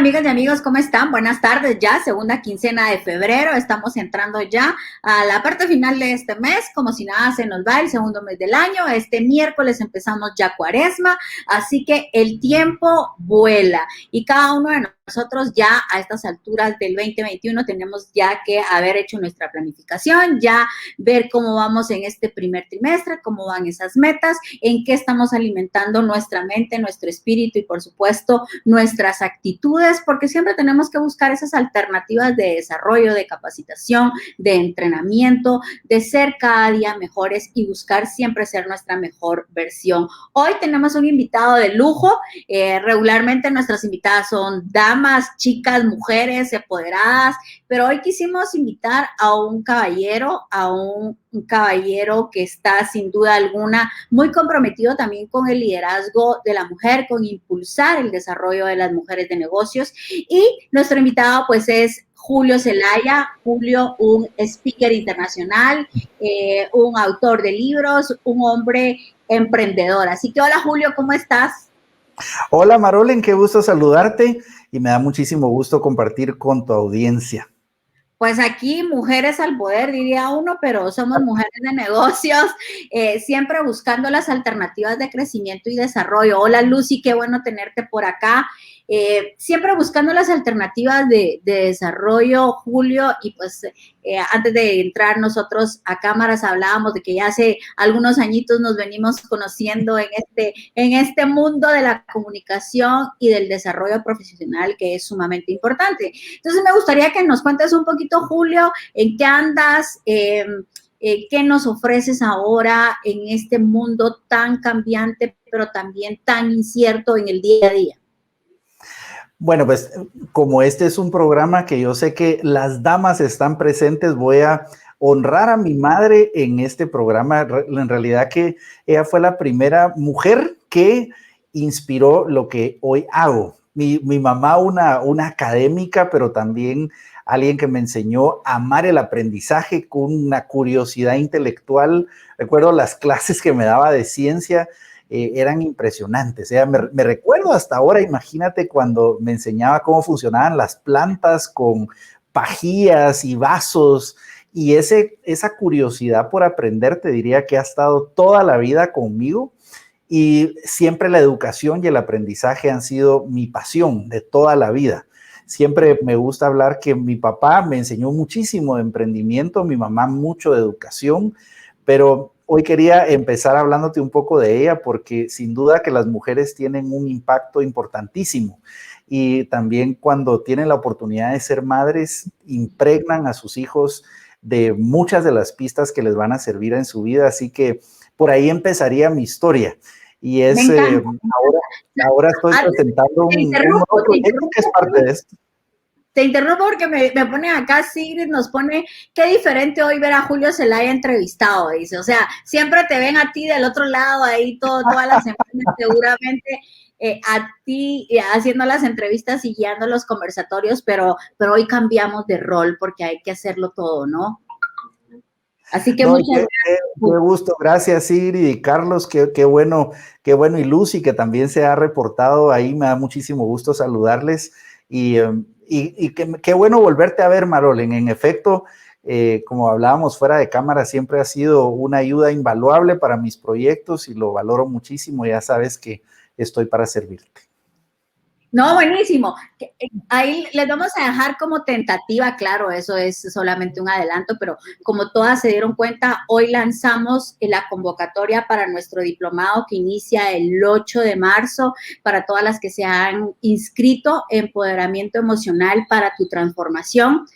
amigas y amigos, ¿cómo están? Buenas tardes ya, segunda quincena de febrero, estamos entrando ya a la parte final de este mes, como si nada se nos va el segundo mes del año, este miércoles empezamos ya Cuaresma, así que el tiempo vuela y cada uno de nosotros ya a estas alturas del 2021 tenemos ya que haber hecho nuestra planificación, ya ver cómo vamos en este primer trimestre, cómo van esas metas, en qué estamos alimentando nuestra mente, nuestro espíritu y por supuesto nuestras actitudes, porque siempre tenemos que buscar esas alternativas de desarrollo, de capacitación, de entrenamiento, de ser cada día mejores y buscar siempre ser nuestra mejor versión. Hoy tenemos un invitado de lujo, regularmente nuestras invitadas son damas, chicas, mujeres empoderadas, pero hoy quisimos invitar a un caballero, un caballero que está sin duda alguna muy comprometido también con el liderazgo de la mujer, con impulsar el desarrollo de las mujeres de negocios. Y nuestro invitado pues es Julio Zelaya. Julio, un speaker internacional, un autor de libros, un hombre emprendedor. Así que hola Julio, ¿cómo estás? Hola Marolen, qué gusto saludarte y me da muchísimo gusto compartir con tu audiencia. Pues aquí mujeres al poder, diría uno, pero somos mujeres de negocios, siempre buscando las alternativas de crecimiento y desarrollo. Hola Lucy, qué bueno tenerte por acá. Siempre buscando las alternativas de desarrollo, Julio, y pues antes de entrar nosotros a cámaras hablábamos de que ya hace algunos añitos nos venimos conociendo en este mundo de la comunicación y del desarrollo profesional que es sumamente importante. Entonces me gustaría que nos cuentes un poquito, Julio, en qué andas, qué nos ofreces ahora en este mundo tan cambiante, pero también tan incierto en el día a día. Bueno, pues como este es un programa que yo sé que las damas están presentes, voy a honrar a mi madre en este programa. En realidad que ella fue la primera mujer que inspiró lo que hoy hago. Mi mamá, una académica, pero también alguien que me enseñó a amar el aprendizaje con una curiosidad intelectual. Recuerdo las clases que me daba de ciencia. Eran impresionantes. Me recuerdo hasta ahora, imagínate cuando me enseñaba cómo funcionaban las plantas con pajillas y vasos, y esa curiosidad por aprender, te diría que ha estado toda la vida conmigo, y siempre la educación y el aprendizaje han sido mi pasión de toda la vida. Siempre me gusta hablar que mi papá me enseñó muchísimo de emprendimiento, mi mamá mucho de educación, pero hoy quería empezar hablándote un poco de ella porque sin duda que las mujeres tienen un impacto importantísimo y también cuando tienen la oportunidad de ser madres, impregnan a sus hijos de muchas de las pistas que les van a servir en su vida. Así que por ahí empezaría mi historia. Y es, ahora estoy presentando un nuevo proyecto que es parte de esto. Te interrumpo porque me pone acá, Sigrid nos pone, qué diferente hoy ver a Julio Zelaya entrevistado, dice, o sea, siempre te ven a ti del otro lado, ahí todas las semanas, seguramente a ti haciendo las entrevistas y guiando los conversatorios, pero hoy cambiamos de rol porque hay que hacerlo todo, ¿no? Así que no, muchas gracias. Qué gusto, gracias Sigrid y Carlos, qué bueno, y Lucy que también se ha reportado ahí, me da muchísimo gusto saludarles y qué bueno volverte a ver, Marolen. En efecto, como hablábamos fuera de cámara, siempre ha sido una ayuda invaluable para mis proyectos y lo valoro muchísimo, ya sabes que estoy para servirte. No, buenísimo. Ahí les vamos a dejar como tentativa, claro, eso es solamente un adelanto, pero como todas se dieron cuenta, hoy lanzamos la convocatoria para nuestro diplomado que inicia el 8 de marzo para todas las que se han inscrito, Empoderamiento Emocional para tu Transformación.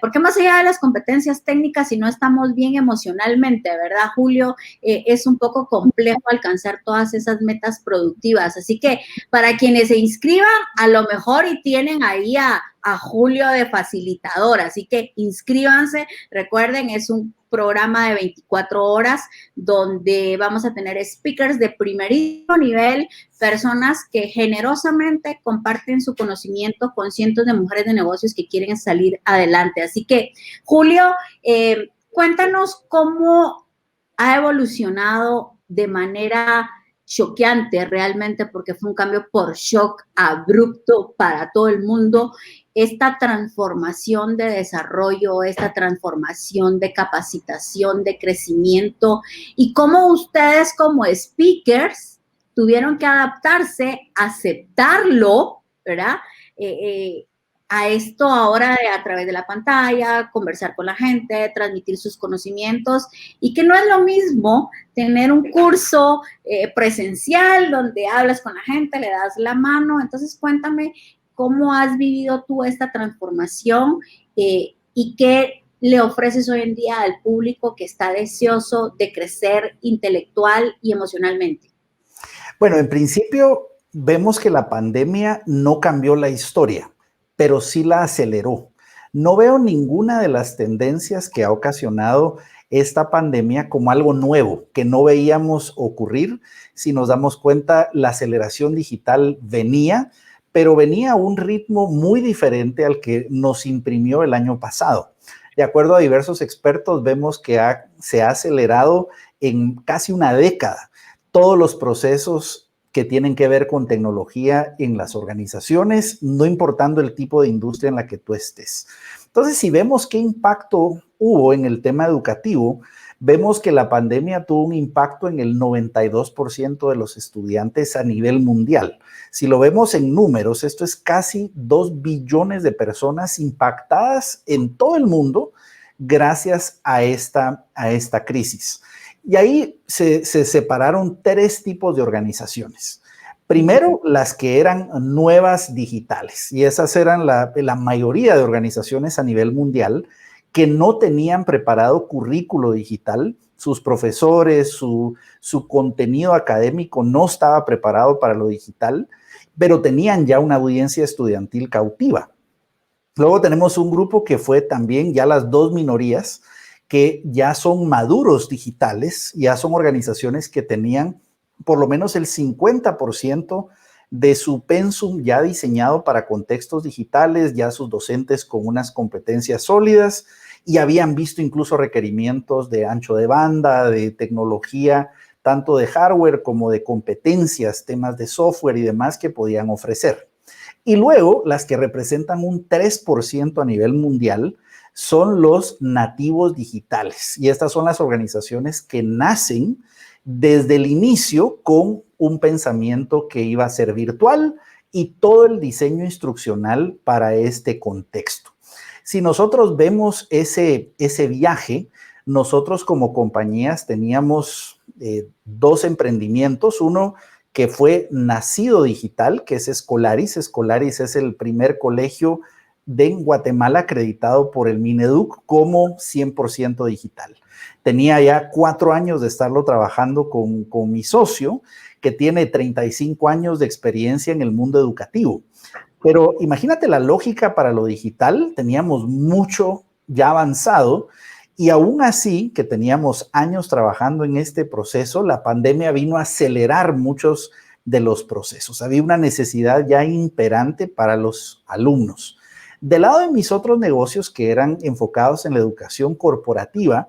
Porque más allá de las competencias técnicas, si no estamos bien emocionalmente, ¿verdad, Julio? Es un poco complejo alcanzar todas esas metas productivas. Así que para quienes se inscriban, a lo mejor y tienen ahí a Julio de facilitador, así que inscríbanse, recuerden, es un programa de 24 horas donde vamos a tener speakers de primerísimo nivel, personas que generosamente comparten su conocimiento con cientos de mujeres de negocios que quieren salir adelante. Así que, Julio, cuéntanos cómo ha evolucionado de manera choqueante realmente porque fue un cambio por shock abrupto para todo el mundo. Esta transformación de desarrollo, esta transformación de capacitación, de crecimiento y cómo ustedes como speakers tuvieron que adaptarse, aceptarlo, ¿verdad? A esto ahora a través de la pantalla, conversar con la gente, transmitir sus conocimientos y que no es lo mismo tener un curso presencial donde hablas con la gente, le das la mano. Entonces cuéntame cómo has vivido tú esta transformación y qué le ofreces hoy en día al público que está deseoso de crecer intelectual y emocionalmente. Bueno, en principio vemos que la pandemia no cambió la historia, pero sí la aceleró. No veo ninguna de las tendencias que ha ocasionado esta pandemia como algo nuevo, que no veíamos ocurrir. Si nos damos cuenta, la aceleración digital venía, pero venía a un ritmo muy diferente al que nos imprimió el año pasado. De acuerdo a diversos expertos, vemos que se ha acelerado en casi una década todos los procesos que tienen que ver con tecnología en las organizaciones, no importando el tipo de industria en la que tú estés. Entonces, si vemos qué impacto hubo en el tema educativo, vemos que la pandemia tuvo un impacto en el 92% de los estudiantes a nivel mundial. Si lo vemos en números, esto es casi 2 billones de personas impactadas en todo el mundo gracias a esta crisis. Y ahí se separaron 3 tipos de organizaciones. Primero, las que eran nuevas digitales, y esas eran la mayoría de organizaciones a nivel mundial que no tenían preparado currículo digital, sus profesores, su contenido académico no estaba preparado para lo digital, pero tenían ya una audiencia estudiantil cautiva. Luego tenemos un grupo que fue también ya las 2 minorías, que ya son maduros digitales, ya son organizaciones que tenían por lo menos el 50% de su pensum ya diseñado para contextos digitales, ya sus docentes con unas competencias sólidas y habían visto incluso requerimientos de ancho de banda, de tecnología, tanto de hardware como de competencias, temas de software y demás que podían ofrecer. Y luego las que representan un 3% a nivel mundial, son los nativos digitales. Y estas son las organizaciones que nacen desde el inicio con un pensamiento que iba a ser virtual y todo el diseño instruccional para este contexto. Si nosotros vemos ese viaje, nosotros como compañías teníamos 2 emprendimientos. Uno que fue nacido digital, que es Escolaris. Escolaris es el primer colegio de Guatemala acreditado por el Mineduc como 100% digital. Tenía ya 4 años de estarlo trabajando con mi socio, que tiene 35 años de experiencia en el mundo educativo. Pero imagínate la lógica para lo digital, teníamos mucho ya avanzado y aún así que teníamos años trabajando en este proceso, la pandemia vino a acelerar muchos de los procesos. Había una necesidad ya imperante para los alumnos. Del lado de mis otros negocios que eran enfocados en la educación corporativa,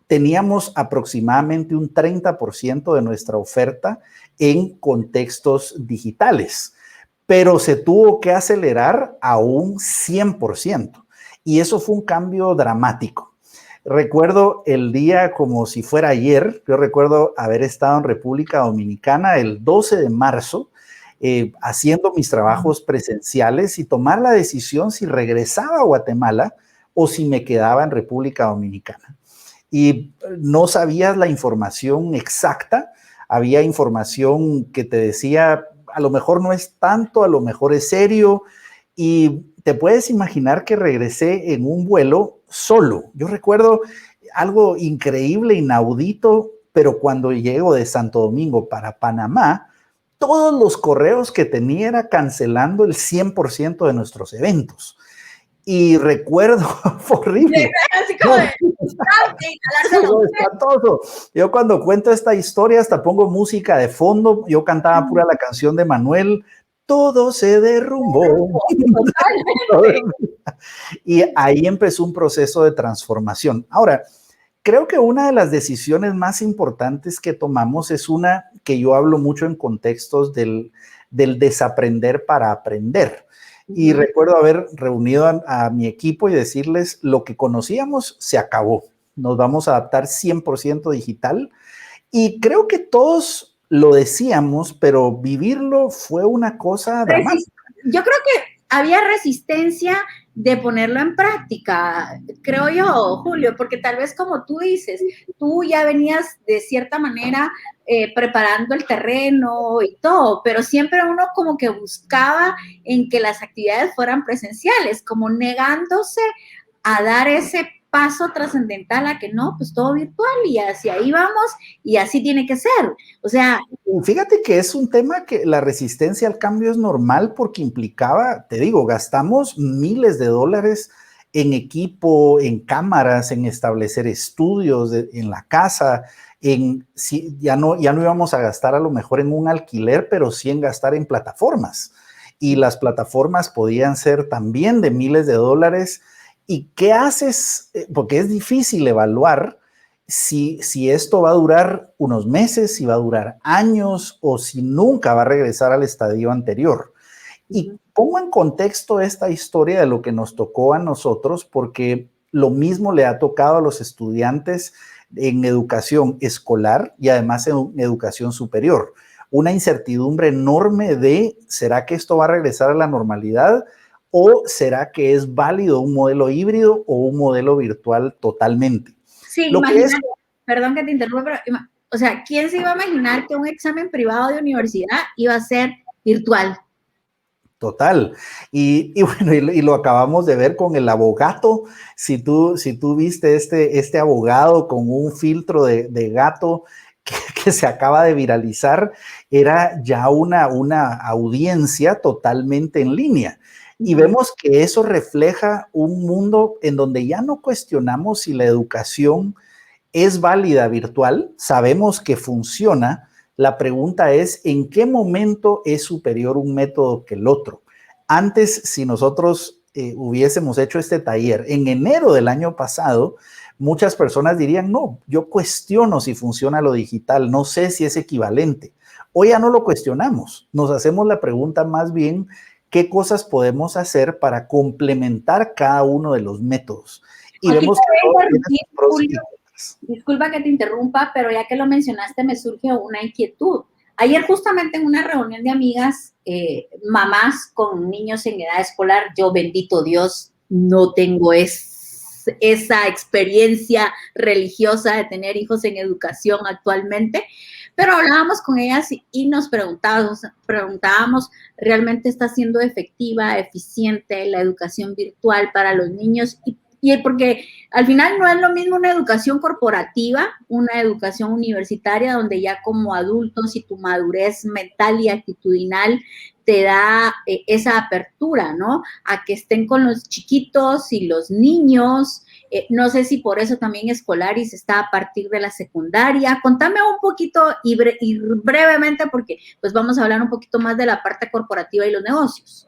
teníamos aproximadamente un 30% de nuestra oferta en contextos digitales, pero se tuvo que acelerar a un 100%. Y eso fue un cambio dramático. Recuerdo el día como si fuera ayer, yo recuerdo haber estado en República Dominicana el 12 de marzo, haciendo mis trabajos presenciales y tomar la decisión si regresaba a Guatemala o si me quedaba en República Dominicana. Y no sabías la información exacta, había información que te decía, a lo mejor no es tanto, a lo mejor es serio, y te puedes imaginar que regresé en un vuelo solo. Yo recuerdo algo increíble, inaudito, pero cuando llego de Santo Domingo para Panamá, todos los correos que tenía era cancelando el 100% de nuestros eventos. Y recuerdo, fue horrible. Así como de, espantoso. Yo cuando cuento esta historia hasta pongo música de fondo. Yo cantaba pura la canción de Manuel, todo se derrumbó. Y ahí empezó un proceso de transformación. Ahora, creo que una de las decisiones más importantes que tomamos es una que yo hablo mucho en contextos del desaprender para aprender. Y recuerdo haber reunido a mi equipo y decirles, lo que conocíamos se acabó. Nos vamos a adaptar 100% digital. Y creo que todos lo decíamos, pero vivirlo fue una cosa dramática. Yo creo que había resistencia de ponerlo en práctica, creo yo, Julio, porque tal vez como tú dices, tú ya venías de cierta manera preparando el terreno y todo, pero siempre uno como que buscaba en que las actividades fueran presenciales, como negándose a dar ese paso trascendental a que no, pues todo virtual y hacia ahí vamos y así tiene que ser. O sea, fíjate que es un tema que la resistencia al cambio es normal porque implicaba, te digo, gastamos miles de dólares en equipo, en cámaras, en establecer estudios en la casa, ya no íbamos a gastar a lo mejor en un alquiler, pero sí en gastar en plataformas. Y las plataformas podían ser también de miles de dólares. ¿Y qué haces? Porque es difícil evaluar si esto va a durar unos meses, si va a durar años o si nunca va a regresar al estadio anterior. Y pongo en contexto esta historia de lo que nos tocó a nosotros, porque lo mismo le ha tocado a los estudiantes en educación escolar y además en educación superior. Una incertidumbre enorme de, ¿será que esto va a regresar a la normalidad? ¿O será que es válido un modelo híbrido o un modelo virtual totalmente? Sí, imagínate, perdón que te interrumpa, pero, o sea, ¿quién se iba a imaginar que un examen privado de universidad iba a ser virtual? Total. Y bueno, y lo acabamos de ver con el abogado. Si tú viste este abogado con un filtro de gato que se acaba de viralizar, era ya una audiencia totalmente en línea. Y vemos que eso refleja un mundo en donde ya no cuestionamos si la educación es válida virtual, sabemos que funciona. La pregunta es, ¿en qué momento es superior un método que el otro? Antes, si nosotros hubiésemos hecho este taller en enero del año pasado, muchas personas dirían, no, yo cuestiono si funciona lo digital, no sé si es equivalente. Hoy ya no lo cuestionamos, nos hacemos la pregunta más bien, ¿qué cosas podemos hacer para complementar cada uno de los métodos? Y aquí vemos que todo tiene sus pros y contras. Disculpa que te interrumpa, pero ya que lo mencionaste me surge una inquietud. Ayer justamente en una reunión de amigas, mamás con niños en edad escolar, yo bendito Dios, no tengo esa experiencia religiosa de tener hijos en educación actualmente, pero hablábamos con ellas y nos preguntábamos, ¿realmente está siendo efectiva, eficiente la educación virtual para los niños? Y porque al final no es lo mismo una educación corporativa, una educación universitaria, donde ya como adultos y tu madurez mental y actitudinal te da esa apertura, ¿no? A que estén con los chiquitos y los niños. No sé si por eso también Escolaris está a partir de la secundaria. Contame un poquito y brevemente, porque pues vamos a hablar un poquito más de la parte corporativa y los negocios.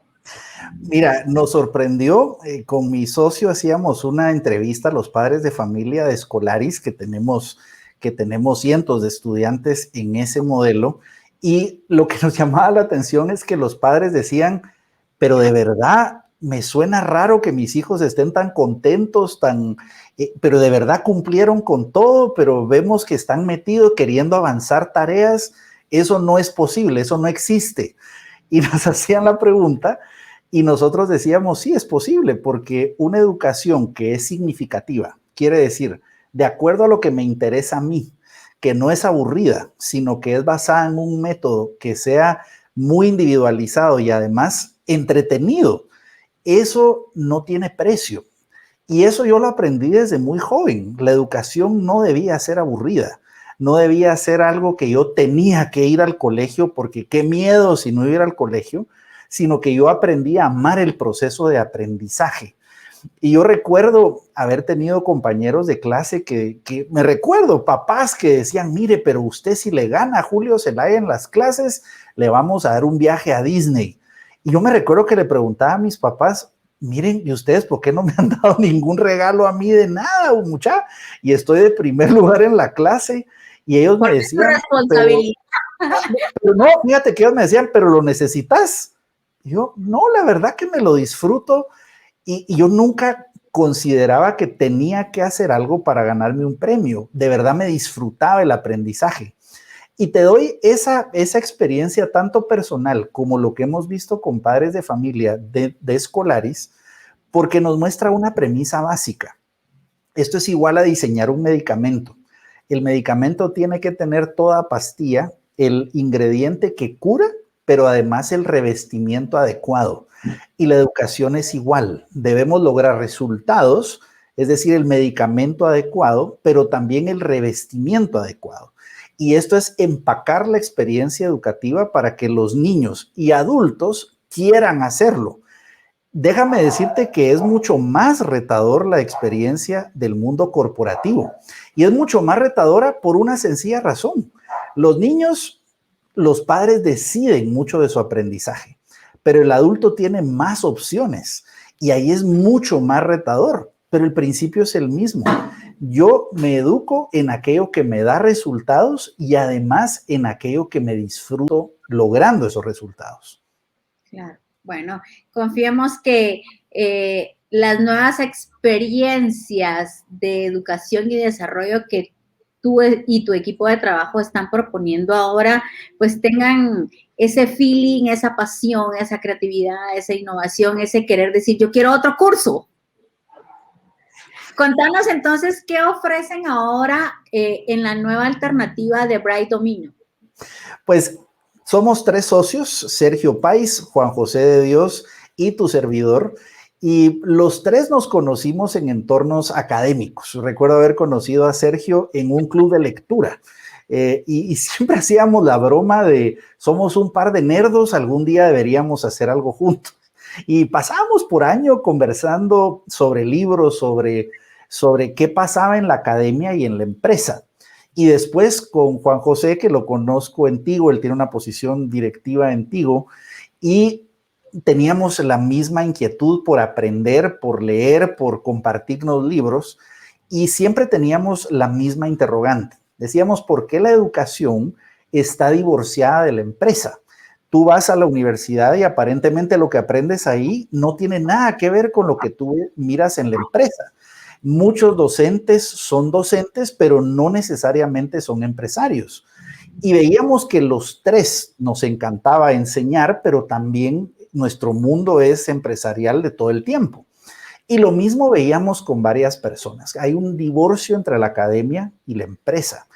Mira, nos sorprendió, con mi socio hacíamos una entrevista a los padres de familia de Escolaris, que tenemos cientos de estudiantes en ese modelo, y lo que nos llamaba la atención es que los padres decían, pero de verdad me suena raro que mis hijos estén tan contentos, pero de verdad cumplieron con todo, pero vemos que están metidos queriendo avanzar tareas, eso no es posible, eso no existe. Y nos hacían la pregunta, y nosotros decíamos, sí, es posible, porque una educación que es significativa, quiere decir, de acuerdo a lo que me interesa a mí, que no es aburrida, sino que es basada en un método que sea muy individualizado y además entretenido, eso no tiene precio. Y eso yo lo aprendí desde muy joven. La educación no debía ser aburrida, no debía ser algo que yo tenía que ir al colegio porque qué miedo si no ir al colegio, sino que yo aprendí a amar el proceso de aprendizaje. Y yo recuerdo haber tenido compañeros de clase que me recuerdo, papás que decían, mire, pero usted si le gana a Julio Zelaya en las clases, le vamos a dar un viaje a Disney. Y yo me recuerdo que le preguntaba a mis papás, miren, ¿y ustedes por qué no me han dado ningún regalo a mí de nada, muchacha? Y estoy de primer lugar en la clase. Y ellos me decían, pero no, fíjate que ellos me decían, pero lo necesitas. Y yo, no, la verdad que me lo disfruto. Y yo nunca consideraba que tenía que hacer algo para ganarme un premio. De verdad me disfrutaba el aprendizaje. Y te doy esa experiencia tanto personal como lo que hemos visto con padres de familia de escolares, porque nos muestra una premisa básica. Esto es igual a diseñar un medicamento. El medicamento tiene que tener toda pastilla el ingrediente que cura, pero además el revestimiento adecuado. Y la educación es igual. Debemos lograr resultados, es decir, el medicamento adecuado, pero también el revestimiento adecuado. Y esto es empacar la experiencia educativa para que los niños y adultos quieran hacerlo. Déjame decirte que es mucho más retador la experiencia del mundo corporativo. Y es mucho más retadora por una sencilla razón. Los niños, los padres deciden mucho de su aprendizaje, pero el adulto tiene más opciones y ahí es mucho más retador, pero el principio es el mismo. Yo me educo en aquello que me da resultados y además en aquello que me disfruto logrando esos resultados. Claro, bueno, confiemos que las nuevas experiencias de educación y desarrollo que tú y tu equipo de trabajo están proponiendo ahora, pues tengan ese feeling, esa pasión, esa creatividad, esa innovación, ese querer decir, yo quiero otro curso. Contanos entonces, ¿qué ofrecen ahora en la nueva alternativa de Bright Dominio? Pues somos 3 socios, Sergio Pais, Juan José de Dios y tu servidor. Y los 3 nos conocimos en entornos académicos. Recuerdo haber conocido a Sergio en un club de lectura. Y siempre hacíamos la broma de, somos un par de nerdos, algún día deberíamos hacer algo juntos. Y pasábamos por año conversando sobre libros, sobre qué pasaba en la academia y en la empresa. Y después con Juan José, que lo conozco en Tigo, él tiene una posición directiva en Tigo, y teníamos la misma inquietud por aprender, por leer, por compartirnos libros, y siempre teníamos la misma interrogante. Decíamos, ¿por qué la educación está divorciada de la empresa? Tú vas a la universidad y aparentemente lo que aprendes ahí no tiene nada que ver con lo que tú miras en la empresa. Muchos docentes son docentes, pero no necesariamente son empresarios. Y veíamos que los 3 nos encantaba enseñar, pero también nuestro mundo es empresarial de todo el tiempo. Y lo mismo veíamos con varias personas. Hay un divorcio entre la academia y la empresa.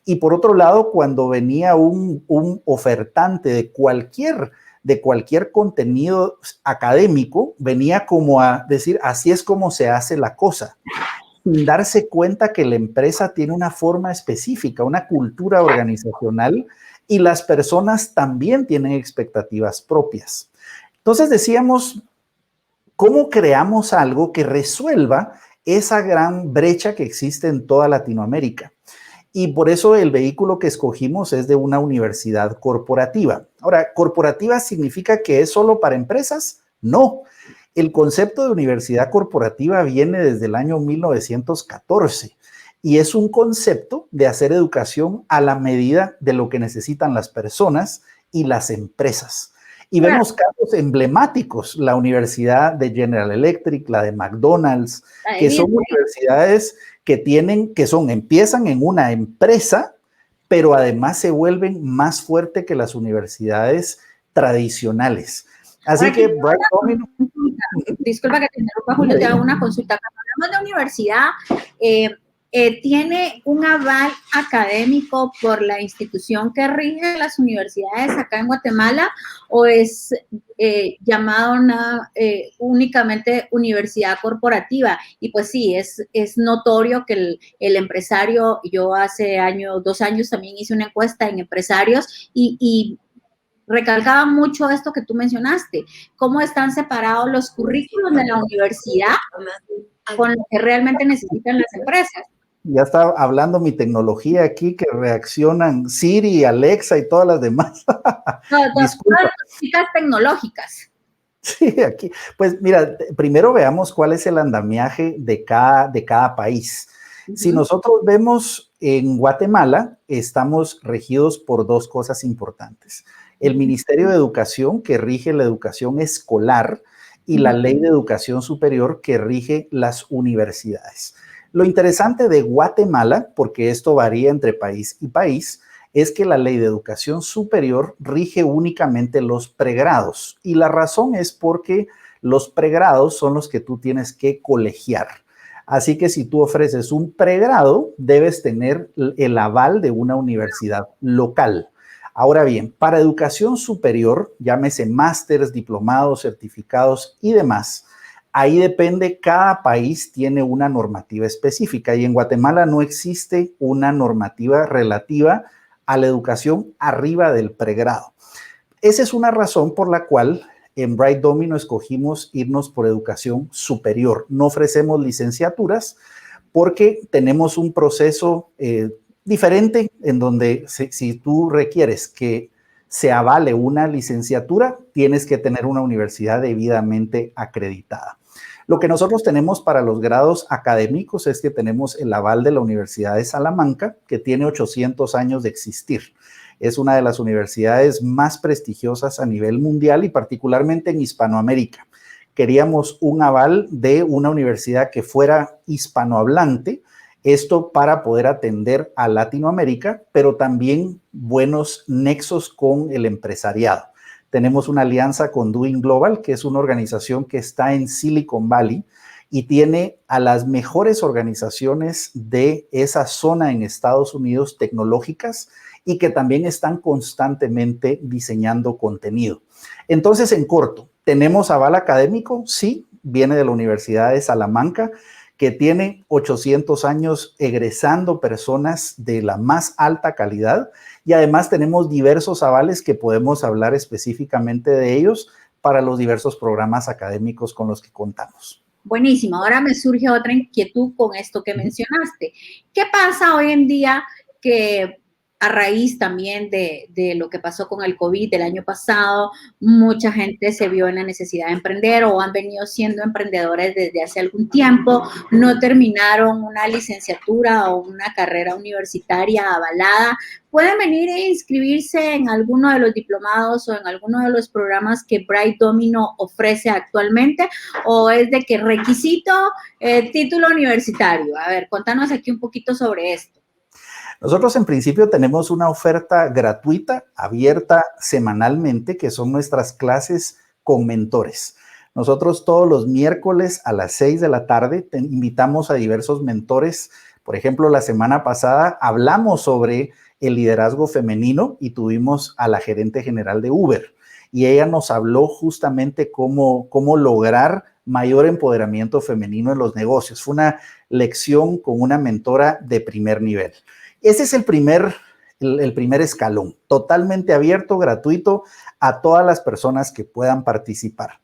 Y por otro lado, cuando venía un ofertante de cualquier contenido académico, venía como a decir, así es como se hace la cosa, sin darse cuenta que la empresa tiene una forma específica, una cultura organizacional, y las personas también tienen expectativas propias. Entonces decíamos, ¿cómo creamos algo que resuelva esa gran brecha que existe en toda Latinoamérica? Y por eso el vehículo que escogimos es de una universidad corporativa. Ahora, ¿corporativa significa que es solo para empresas? No. El concepto de universidad corporativa viene desde el año 1914 y es un concepto de hacer educación a la medida de lo que necesitan las personas y las empresas. Y vemos casos emblemáticos, la Universidad de General Electric, la de McDonald's, que son universidades que empiezan en una empresa, pero además se vuelven más fuertes que las universidades tradicionales. Así que, Bright Dominio. Disculpa que te interrumpa, Julio, te hago una consulta. Cuando hablamos de universidad, ¿tiene un aval académico por la institución que rige las universidades acá en Guatemala o es llamada únicamente universidad corporativa? Y pues sí, es notorio que el empresario, yo hace 2 años también hice una encuesta en empresarios y recalcaba mucho esto que tú mencionaste, cómo están separados los currículos de la universidad con lo que realmente necesitan las empresas. Ya está hablando mi tecnología aquí que reaccionan Siri, Alexa y todas las demás. Todas las cositas tecnológicas. Sí, aquí, pues mira, primero veamos cuál es el andamiaje de cada país. Si Ujú, nosotros vemos en Guatemala, estamos regidos por dos cosas importantes. El ujú, Ministerio de Educación, que rige la educación escolar, y la Ley de Educación Superior, que rige las universidades. Lo interesante de Guatemala, porque esto varía entre país y país, es que la Ley de Educación Superior rige únicamente los pregrados. Y la razón es porque los pregrados son los que tú tienes que colegiar. Así que si tú ofreces un pregrado, debes tener el aval de una universidad local. Ahora bien, para educación superior, llámese másteres, diplomados, certificados y demás, ahí depende, cada país tiene una normativa específica y en Guatemala no existe una normativa relativa a la educación arriba del pregrado. Esa es una razón por la cual en Bright Domino escogimos irnos por educación superior. No ofrecemos licenciaturas porque tenemos un proceso diferente en donde si tú requieres que se avale una licenciatura, tienes que tener una universidad debidamente acreditada. Lo que nosotros tenemos para los grados académicos es que tenemos el aval de la Universidad de Salamanca, que tiene 800 años de existir. Es una de las universidades más prestigiosas a nivel mundial y particularmente en Hispanoamérica. Queríamos un aval de una universidad que fuera hispanohablante, esto para poder atender a Latinoamérica, pero también buenos nexos con el empresariado. Tenemos una alianza con Doing Global, que es una organización que está en Silicon Valley y tiene a las mejores organizaciones de esa zona en Estados Unidos tecnológicas y que también están constantemente diseñando contenido. Entonces, en corto, ¿tenemos aval académico? Sí, viene de la Universidad de Salamanca, que tiene 800 años egresando personas de la más alta calidad y además tenemos diversos avales que podemos hablar específicamente de ellos para los diversos programas académicos con los que contamos. buenísimo. Ahora me surge otra inquietud con esto que mencionaste. ¿Qué pasa hoy en día que a raíz también de lo que pasó con el COVID del año pasado, mucha gente se vio en la necesidad de emprender o han venido siendo emprendedores desde hace algún tiempo, no terminaron una licenciatura o una carrera universitaria avalada, pueden venir e inscribirse en alguno de los diplomados o en alguno de los programas que Bright Domino ofrece actualmente, o es de que requisito título universitario? A ver, contanos aquí un poquito sobre esto. Nosotros en principio tenemos una oferta gratuita, abierta semanalmente, que son nuestras clases con mentores. Nosotros todos los miércoles a las 6 de la tarde te invitamos a diversos mentores. Por ejemplo, la semana pasada hablamos sobre el liderazgo femenino y tuvimos a la gerente general de Uber. Y ella nos habló justamente cómo lograr mayor empoderamiento femenino en los negocios. Fue una lección con una mentora de primer nivel. Ese es el primer escalón, totalmente abierto, gratuito a todas las personas que puedan participar.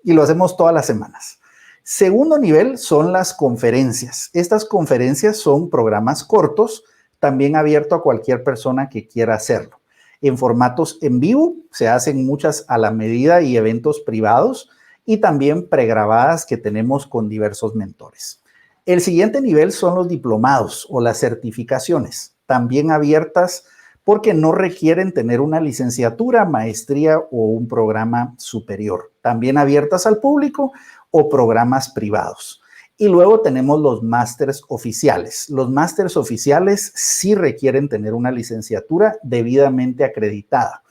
Y lo hacemos todas las semanas. Segundo nivel son las conferencias. Estas conferencias son programas cortos, también abierto a cualquier persona que quiera hacerlo. En formatos en vivo, se hacen muchas a la medida y eventos privados y también pregrabadas que tenemos con diversos mentores. El siguiente nivel son los diplomados o las certificaciones, también abiertas porque no requieren tener una licenciatura, maestría o un programa superior. También abiertas al público o programas privados. Y luego tenemos los másters oficiales. Los másters oficiales sí requieren tener una licenciatura debidamente acreditada.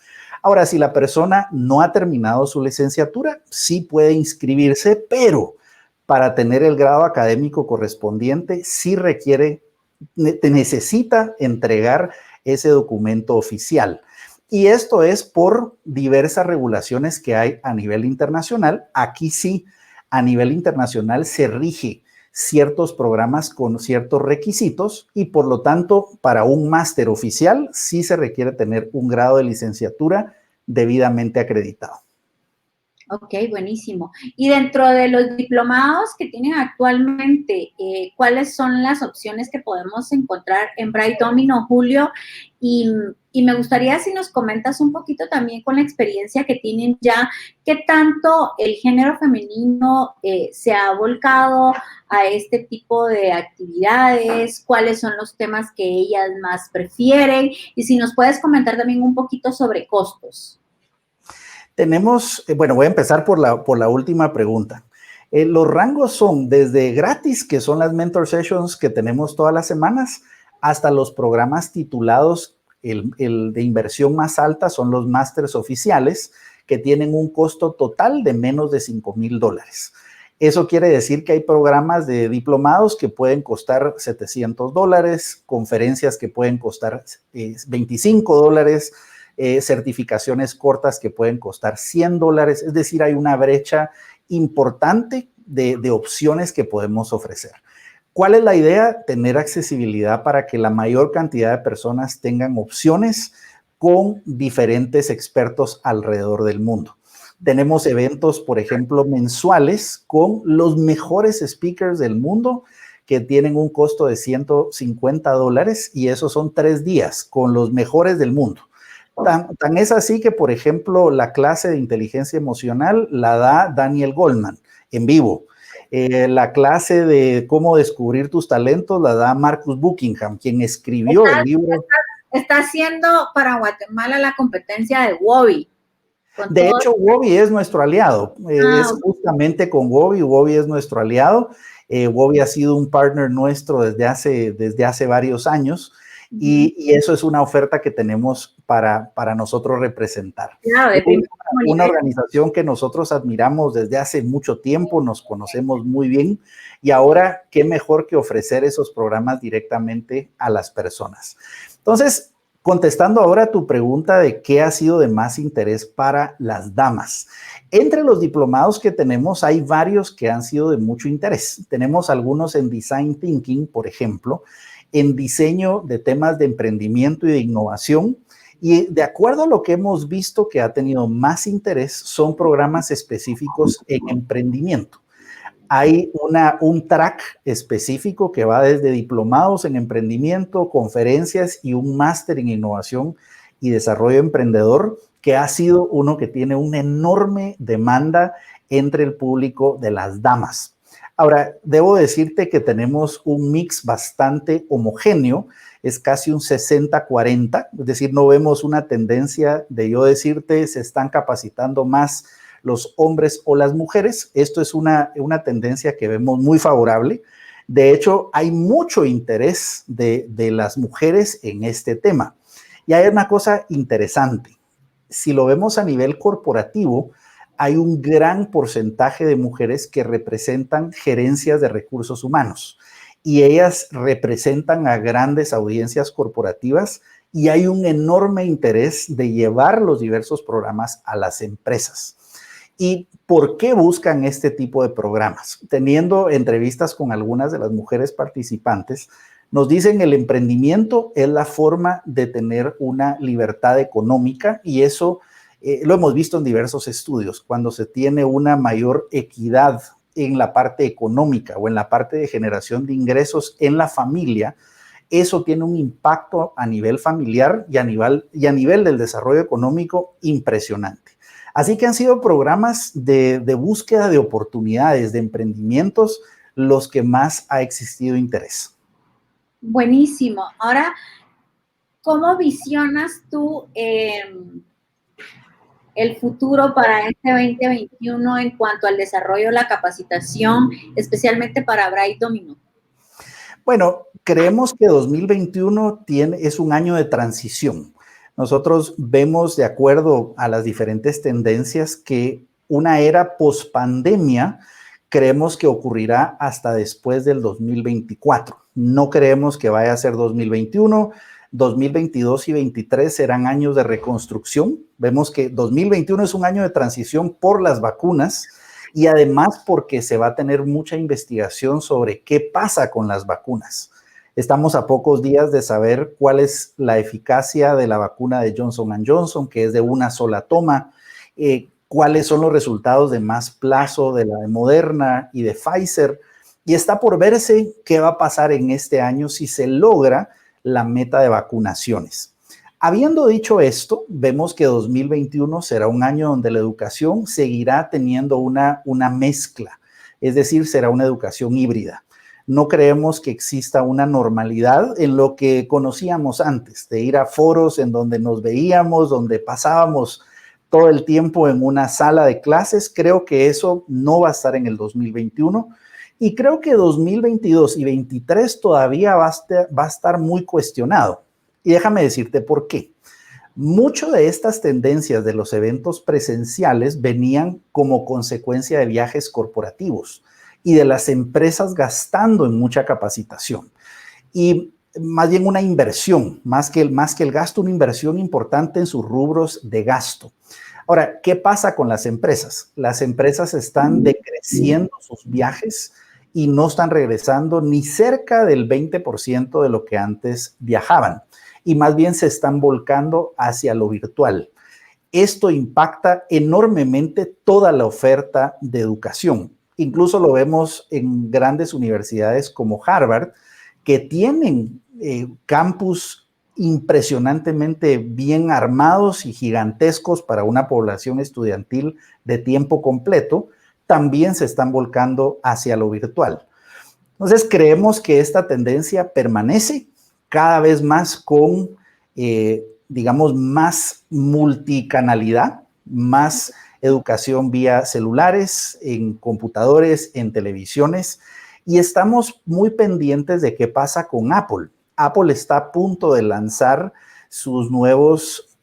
Ahora, si la persona no ha terminado su licenciatura, sí puede inscribirse, pero para tener el grado académico correspondiente, sí necesita entregar ese documento oficial. Y esto es por diversas regulaciones que hay a nivel internacional. Aquí sí, a nivel internacional se rige ciertos programas con ciertos requisitos y por lo tanto, para un máster oficial sí se requiere tener un grado de licenciatura debidamente acreditado. Ok, buenísimo. Y dentro de los diplomados que tienen actualmente, ¿cuáles son las opciones que podemos encontrar en Bright Domino, Julio? Y me gustaría si nos comentas un poquito también con la experiencia que tienen ya, qué tanto el género femenino se ha volcado a este tipo de actividades, cuáles son los temas que ellas más prefieren, y si nos puedes comentar también un poquito sobre costos. Tenemos, bueno, voy a empezar por la última pregunta. Los rangos son desde gratis, que son las mentor sessions que tenemos todas las semanas, hasta los programas titulados, el de inversión más alta son los másters oficiales, que tienen un costo total de menos de $5,000. Eso quiere decir que hay programas de diplomados que pueden costar $700, conferencias que pueden costar $25, certificaciones cortas que pueden costar $100, es decir, hay una brecha importante de opciones que podemos ofrecer. ¿Cuál es la idea? Tener accesibilidad para que la mayor cantidad de personas tengan opciones con diferentes expertos alrededor del mundo. Tenemos eventos, por ejemplo, mensuales con los mejores speakers del mundo que tienen un costo de $150 y esos son 3 días con los mejores del mundo. Tan es así que, por ejemplo, la clase de inteligencia emocional la da Daniel Goleman en vivo. La clase de cómo descubrir tus talentos la da Marcus Buckingham, quien escribió el libro. Está haciendo para Guatemala la competencia de Wobby. De hecho, Wobby es nuestro aliado. Es justamente con Wobby. Wobby es nuestro aliado. Wobby ha sido un partner nuestro desde hace varios años. Y eso es una oferta que tenemos para nosotros representar. Claro, una organización que nosotros admiramos desde hace mucho tiempo, nos conocemos muy bien y ahora qué mejor que ofrecer esos programas directamente a las personas. Entonces, contestando ahora a tu pregunta de qué ha sido de más interés para las damas. Entre los diplomados que tenemos hay varios que han sido de mucho interés. Tenemos algunos en Design Thinking, por ejemplo, en diseño de temas de emprendimiento y de innovación. Y de acuerdo a lo que hemos visto que ha tenido más interés, son programas específicos en emprendimiento. Hay un track específico que va desde diplomados en emprendimiento, conferencias y un máster en innovación y desarrollo emprendedor, que ha sido uno que tiene una enorme demanda entre el público de las damas. Ahora, debo decirte que tenemos un mix bastante homogéneo, es casi un 60-40, es decir, no vemos una tendencia de yo decirte se están capacitando más los hombres o las mujeres. Esto es una tendencia que vemos muy favorable. De hecho, hay mucho interés de las mujeres en este tema. Y hay una cosa interesante. Si lo vemos a nivel corporativo, hay un gran porcentaje de mujeres que representan gerencias de recursos humanos y ellas representan a grandes audiencias corporativas y hay un enorme interés de llevar los diversos programas a las empresas. ¿Y por qué buscan este tipo de programas? Teniendo entrevistas con algunas de las mujeres participantes, nos dicen el emprendimiento es la forma de tener una libertad económica y eso lo hemos visto en diversos estudios. Cuando se tiene una mayor equidad en la parte económica o en la parte de generación de ingresos en la familia, eso tiene un impacto a nivel familiar y a nivel del desarrollo económico impresionante. Así que han sido programas de búsqueda de oportunidades, de emprendimientos, los que más ha existido interés. Buenísimo. Ahora, ¿cómo visionas tú el futuro para este 2021 en cuanto al desarrollo de la capacitación, especialmente para Bright Domino? Bueno, creemos que 2021 es un año de transición. Nosotros vemos, de acuerdo a las diferentes tendencias, que una era post-pandemia creemos que ocurrirá hasta después del 2024. No creemos que vaya a ser 2021. 2022 y 2023 serán años de reconstrucción. Vemos que 2021 es un año de transición por las vacunas y además porque se va a tener mucha investigación sobre qué pasa con las vacunas. Estamos a pocos días de saber cuál es la eficacia de la vacuna de Johnson & Johnson, que es de una sola toma. cuáles son los resultados de más plazo de la de Moderna y de Pfizer, y está por verse qué va a pasar en este año si se logra la meta de vacunaciones. Habiendo dicho esto, vemos que 2021 será un año donde la educación seguirá teniendo una mezcla, es decir, será una educación híbrida. No creemos que exista una normalidad en lo que conocíamos antes, de ir a foros en donde nos veíamos, donde pasábamos todo el tiempo en una sala de clases. Creo que eso no va a estar en el 2021 y creo que 2022 y 2023 todavía va a estar muy cuestionado. Y déjame decirte por qué. Mucho de estas tendencias de los eventos presenciales venían como consecuencia de viajes corporativos y de las empresas gastando en mucha capacitación. Y más bien una inversión, más que el gasto, una inversión importante en sus rubros de gasto. Ahora, ¿qué pasa con las empresas? Las empresas están decreciendo sus viajes y no están regresando ni cerca del 20% de lo que antes viajaban. Y más bien se están volcando hacia lo virtual. Esto impacta enormemente toda la oferta de educación. Incluso lo vemos en grandes universidades como Harvard, que tienen campus impresionantemente bien armados y gigantescos para una población estudiantil de tiempo completo, también se están volcando hacia lo virtual. Entonces, creemos que esta tendencia permanece cada vez más con, digamos, más multicanalidad, más educación vía celulares, en computadores, en televisiones, y estamos muy pendientes de qué pasa con Apple. Apple está a punto de lanzar sus nuevos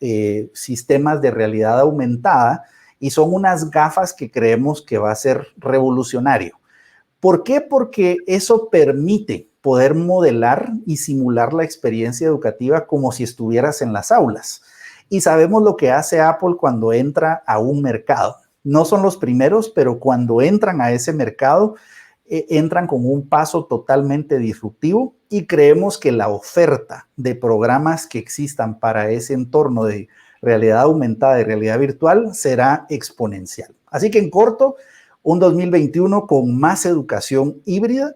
sistemas de realidad aumentada y son unas gafas que creemos que va a ser revolucionario. ¿Por qué? Porque eso permite poder modelar y simular la experiencia educativa como si estuvieras en las aulas. Y sabemos lo que hace Apple cuando entra a un mercado. No son los primeros, pero cuando entran a ese mercado, entran con un paso totalmente disruptivo y creemos que la oferta de programas que existan para ese entorno de realidad aumentada y realidad virtual será exponencial. Así que en corto, un 2021 con más educación híbrida,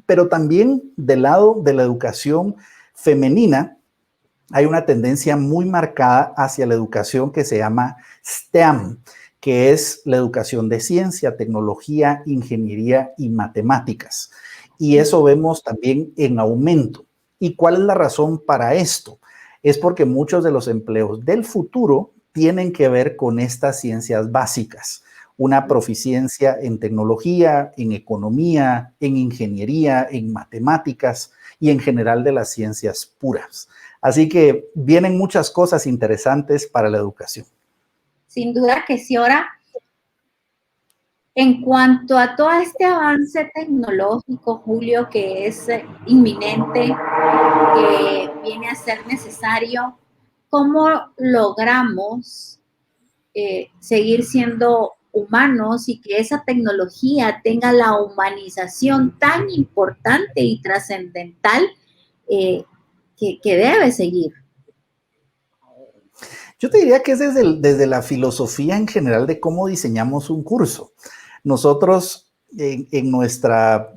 pero también del lado de la educación femenina hay una tendencia muy marcada hacia la educación que se llama STEM, que es la educación de ciencia, tecnología, ingeniería y matemáticas. Y eso vemos también en aumento. ¿Y cuál es la razón para esto? Es porque muchos de los empleos del futuro tienen que ver con estas ciencias básicas. Una proficiencia en tecnología, en economía, en ingeniería, en matemáticas y en general de las ciencias puras. Así que vienen muchas cosas interesantes para la educación. Sin duda que sí. Ahora, en cuanto a todo este avance tecnológico, Julio, que es inminente, que viene a ser necesario, ¿cómo logramos seguir siendo humanos y que esa tecnología tenga la humanización tan importante y trascendental que debe seguir? Yo te diría que es desde la filosofía en general de cómo diseñamos un curso. Nosotros en nuestra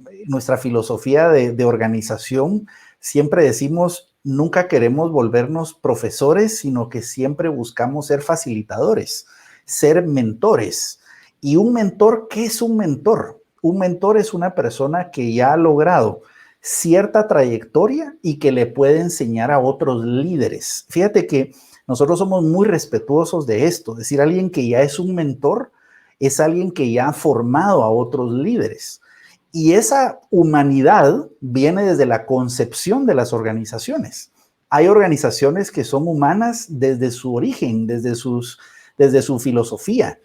filosofía de organización siempre decimos, nunca queremos volvernos profesores, sino que siempre buscamos ser facilitadores, ser mentores. ¿Y un mentor qué es un mentor? Un mentor es una persona que ya ha logrado cierta trayectoria y que le puede enseñar a otros líderes. Fíjate que nosotros somos muy respetuosos de esto. Es decir, alguien que ya es un mentor es alguien que ya ha formado a otros líderes. Y esa humanidad viene desde la concepción de las organizaciones. Hay organizaciones que son humanas desde su origen, desde su filosofía.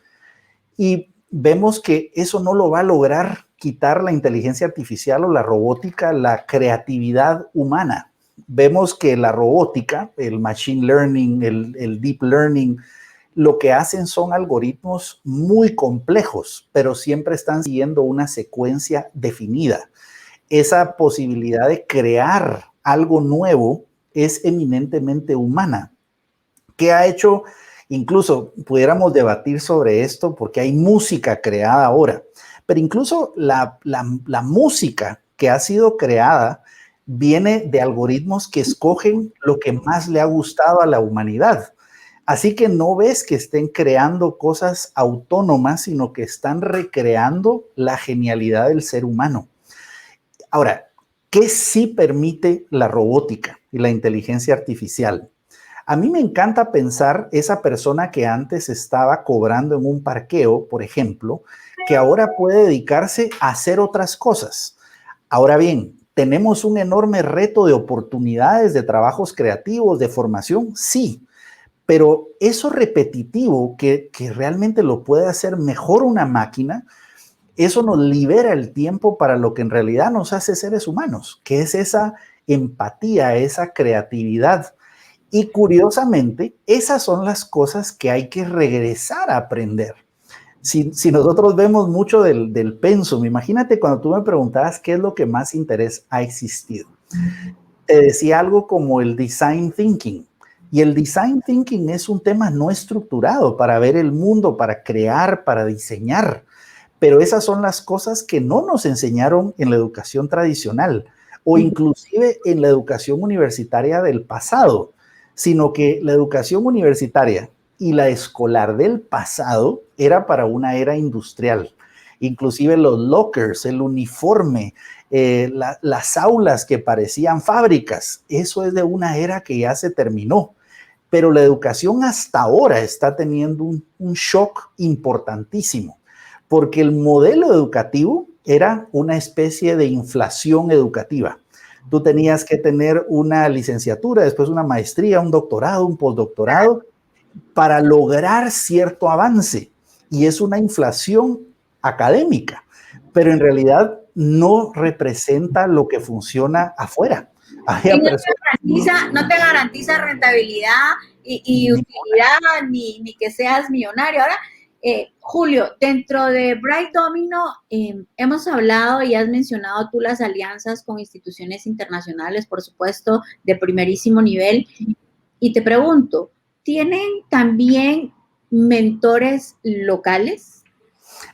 Y vemos que eso no lo va a lograr quitar la inteligencia artificial o la robótica, la creatividad humana. Vemos que la robótica, el machine learning, el deep learning, lo que hacen son algoritmos muy complejos, pero siempre están siguiendo una secuencia definida. Esa posibilidad de crear algo nuevo es eminentemente humana. ¿Qué ha hecho Incluso pudiéramos debatir sobre esto porque hay música creada ahora, pero incluso la música que ha sido creada viene de algoritmos que escogen lo que más le ha gustado a la humanidad. Así que no ves que estén creando cosas autónomas, sino que están recreando la genialidad del ser humano. Ahora, ¿qué sí permite la robótica y la inteligencia artificial? A mí me encanta pensar esa persona que antes estaba cobrando en un parqueo, por ejemplo, que ahora puede dedicarse a hacer otras cosas. Ahora bien, ¿tenemos un enorme reto de oportunidades, de trabajos creativos, de formación? Sí, pero eso repetitivo que realmente lo puede hacer mejor una máquina, eso nos libera el tiempo para lo que en realidad nos hace seres humanos, que es esa empatía, esa creatividad. Y curiosamente, esas son las cosas que hay que regresar a aprender. Si nosotros vemos mucho del pensum, imagínate cuando tú me preguntabas qué es lo que más interés ha existido. Te decía algo como el design thinking. Y el design thinking es un tema no estructurado para ver el mundo, para crear, para diseñar. Pero esas son las cosas que no nos enseñaron en la educación tradicional o inclusive en la educación universitaria del pasado, sino que la educación universitaria y la escolar del pasado era para una era industrial. Inclusive los lockers, el uniforme, las aulas que parecían fábricas, eso es de una era que ya se terminó. Pero la educación hasta ahora está teniendo un shock importantísimo, porque el modelo educativo era una especie de inflación educativa. Tú tenías que tener una licenciatura, después una maestría, un doctorado, un postdoctorado, para lograr cierto avance. Y es una inflación académica, pero en realidad no representa lo que funciona afuera. No te garantiza rentabilidad y utilidad, ni que seas millonario. Ahora, Julio, dentro de Bright Domino hemos hablado y has mencionado tú las alianzas con instituciones internacionales, por supuesto, de primerísimo nivel. Y te pregunto, ¿tienen también mentores locales?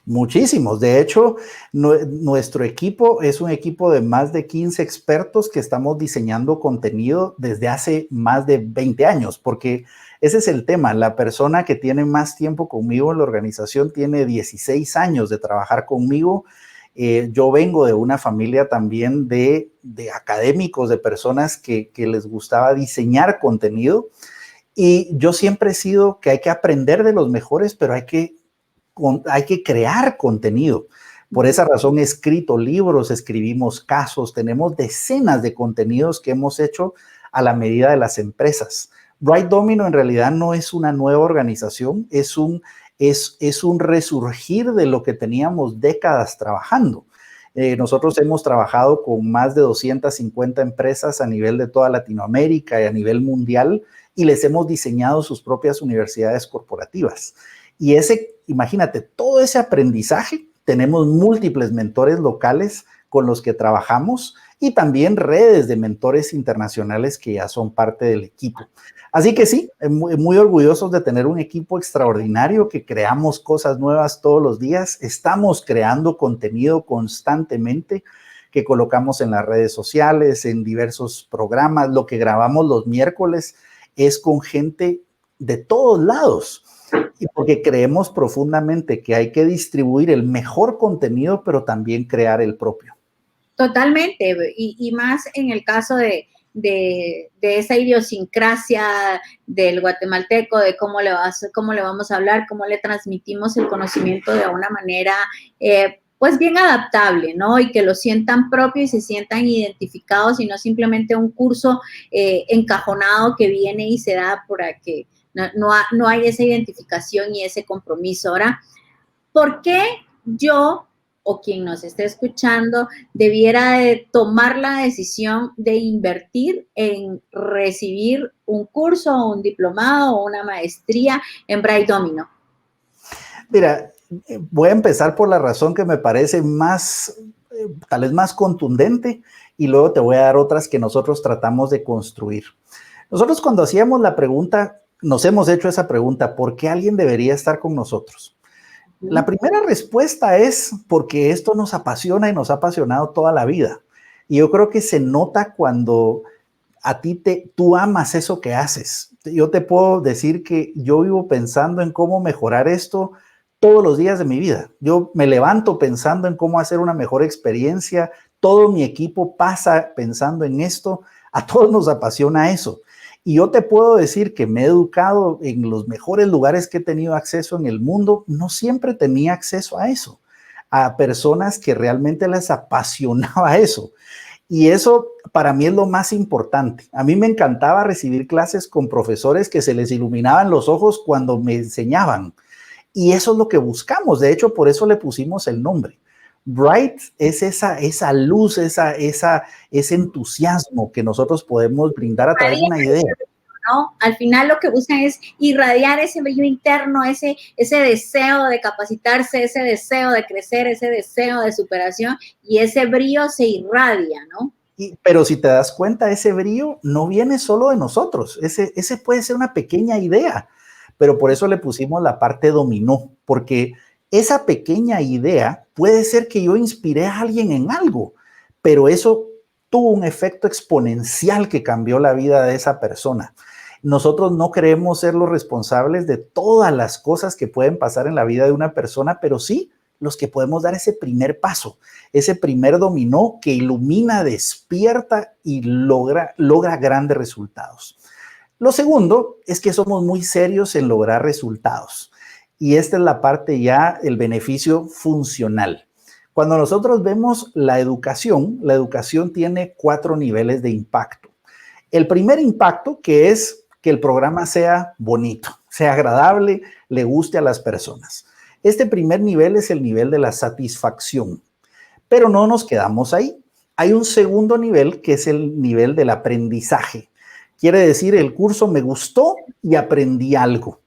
Muchísimos. De hecho, nuestro equipo es un equipo de más de 15 expertos que estamos diseñando contenido desde hace más de 20 años, porque ese es el tema. La persona que tiene más tiempo conmigo en la organización tiene 16 años de trabajar conmigo. Yo vengo de una familia también de académicos, de personas que les gustaba diseñar contenido. Y yo siempre he sido que hay que aprender de los mejores, pero hay que crear contenido. Por esa razón he escrito libros, escribimos casos, tenemos decenas de contenidos que hemos hecho a la medida de las empresas. Bright Domino en realidad no es una nueva organización, es un resurgir de lo que teníamos décadas trabajando. Nosotros hemos trabajado con más de 250 empresas a nivel de toda Latinoamérica y a nivel mundial y les hemos diseñado sus propias universidades corporativas. Y imagínate, todo ese aprendizaje, tenemos múltiples mentores locales con los que trabajamos y también redes de mentores internacionales que ya son parte del equipo. Así que sí, muy orgullosos de tener un equipo extraordinario, que creamos cosas nuevas todos los días, estamos creando contenido constantemente que colocamos en las redes sociales, en diversos programas. Lo que grabamos los miércoles es con gente de todos lados. Y porque creemos profundamente que hay que distribuir el mejor contenido, pero también crear el propio. Totalmente, y más en el caso de esa idiosincrasia del guatemalteco, de cómo le vamos a hablar, cómo le transmitimos el conocimiento de una manera pues bien adaptable, ¿no? Y que lo sientan propio y se sientan identificados y no simplemente un curso encajonado que viene y se da por aquí. No hay esa identificación y ese compromiso. Ahora, ¿por qué yo o quien nos esté escuchando debiera de tomar la decisión de invertir en recibir un curso, un diplomado o una maestría en Bright Domino? Mira, voy a empezar por la razón que me parece más, tal vez más contundente, y luego te voy a dar otras que nosotros tratamos de construir. Nosotros cuando hacíamos la pregunta, nos hemos hecho esa pregunta, ¿por qué alguien debería estar con nosotros? La primera respuesta es porque esto nos apasiona y nos ha apasionado toda la vida. Y yo creo que se nota cuando tú amas eso que haces. Yo te puedo decir que yo vivo pensando en cómo mejorar esto todos los días de mi vida. Yo me levanto pensando en cómo hacer una mejor experiencia. Todo mi equipo pasa pensando en esto. A todos nos apasiona eso. Y yo te puedo decir que me he educado en los mejores lugares que he tenido acceso en el mundo. No siempre tenía acceso a eso, a personas que realmente les apasionaba eso. Y eso para mí es lo más importante. A mí me encantaba recibir clases con profesores que se les iluminaban los ojos cuando me enseñaban. Y eso es lo que buscamos. De hecho, por eso le pusimos el nombre. Bright es esa luz, ese entusiasmo que nosotros podemos brindar a través de una idea. ¿No? Al final lo que buscan es irradiar ese brillo interno, ese deseo de capacitarse, ese deseo de crecer, ese deseo de superación, y ese brillo se irradia, ¿no? Pero si te das cuenta, ese brillo no viene solo de nosotros. Ese puede ser una pequeña idea, pero por eso le pusimos la parte dominó, porque esa pequeña idea puede ser que yo inspiré a alguien en algo, pero eso tuvo un efecto exponencial que cambió la vida de esa persona. Nosotros no creemos ser los responsables de todas las cosas que pueden pasar en la vida de una persona, pero sí los que podemos dar ese primer paso, ese primer dominó que ilumina, despierta y logra grandes resultados. Lo segundo es que somos muy serios en lograr resultados. Y esta es la parte ya, el beneficio funcional. Cuando nosotros vemos la educación tiene 4 niveles de impacto. El primer impacto, que es que el programa sea bonito, sea agradable, le guste a las personas. Este primer nivel es el nivel de la satisfacción, pero no nos quedamos ahí. Hay un segundo nivel que es el nivel del aprendizaje. Quiere decir, el curso me gustó y aprendí algo.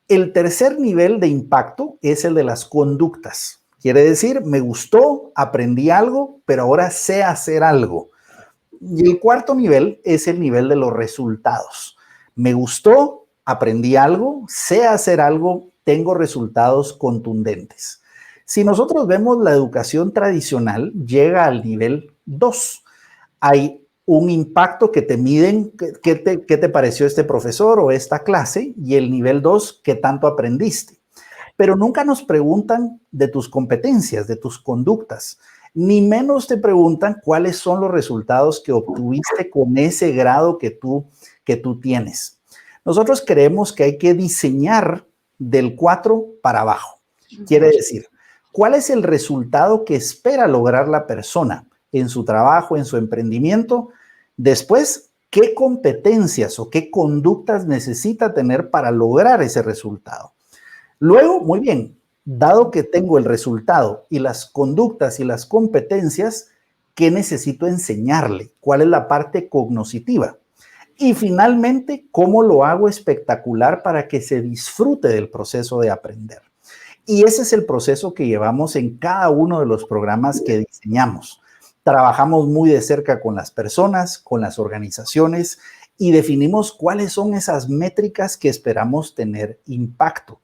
El tercer nivel de impacto es el de las conductas. Quiere decir, me gustó, aprendí algo, pero ahora sé hacer algo. Y el cuarto nivel es el nivel de los resultados. Me gustó, aprendí algo, sé hacer algo, tengo resultados contundentes. Si nosotros vemos la educación tradicional, llega al nivel 2. Hay un impacto que te miden, ¿qué te pareció este profesor o esta clase? Y el nivel 2, ¿qué tanto aprendiste? Pero nunca nos preguntan de tus competencias, de tus conductas, ni menos te preguntan cuáles son los resultados que obtuviste con ese grado que tú tienes. Nosotros creemos que hay que diseñar del 4 para abajo. Quiere decir, ¿cuál es el resultado que espera lograr la persona en su trabajo, en su emprendimiento? Después, ¿qué competencias o qué conductas necesita tener para lograr ese resultado? Luego, muy bien, dado que tengo el resultado y las conductas y las competencias, ¿qué necesito enseñarle? ¿Cuál es la parte cognitiva? Y finalmente, ¿cómo lo hago espectacular para que se disfrute del proceso de aprender? Y ese es el proceso que llevamos en cada uno de los programas que diseñamos. Trabajamos muy de cerca con las personas, con las organizaciones y definimos cuáles son esas métricas que esperamos tener impacto.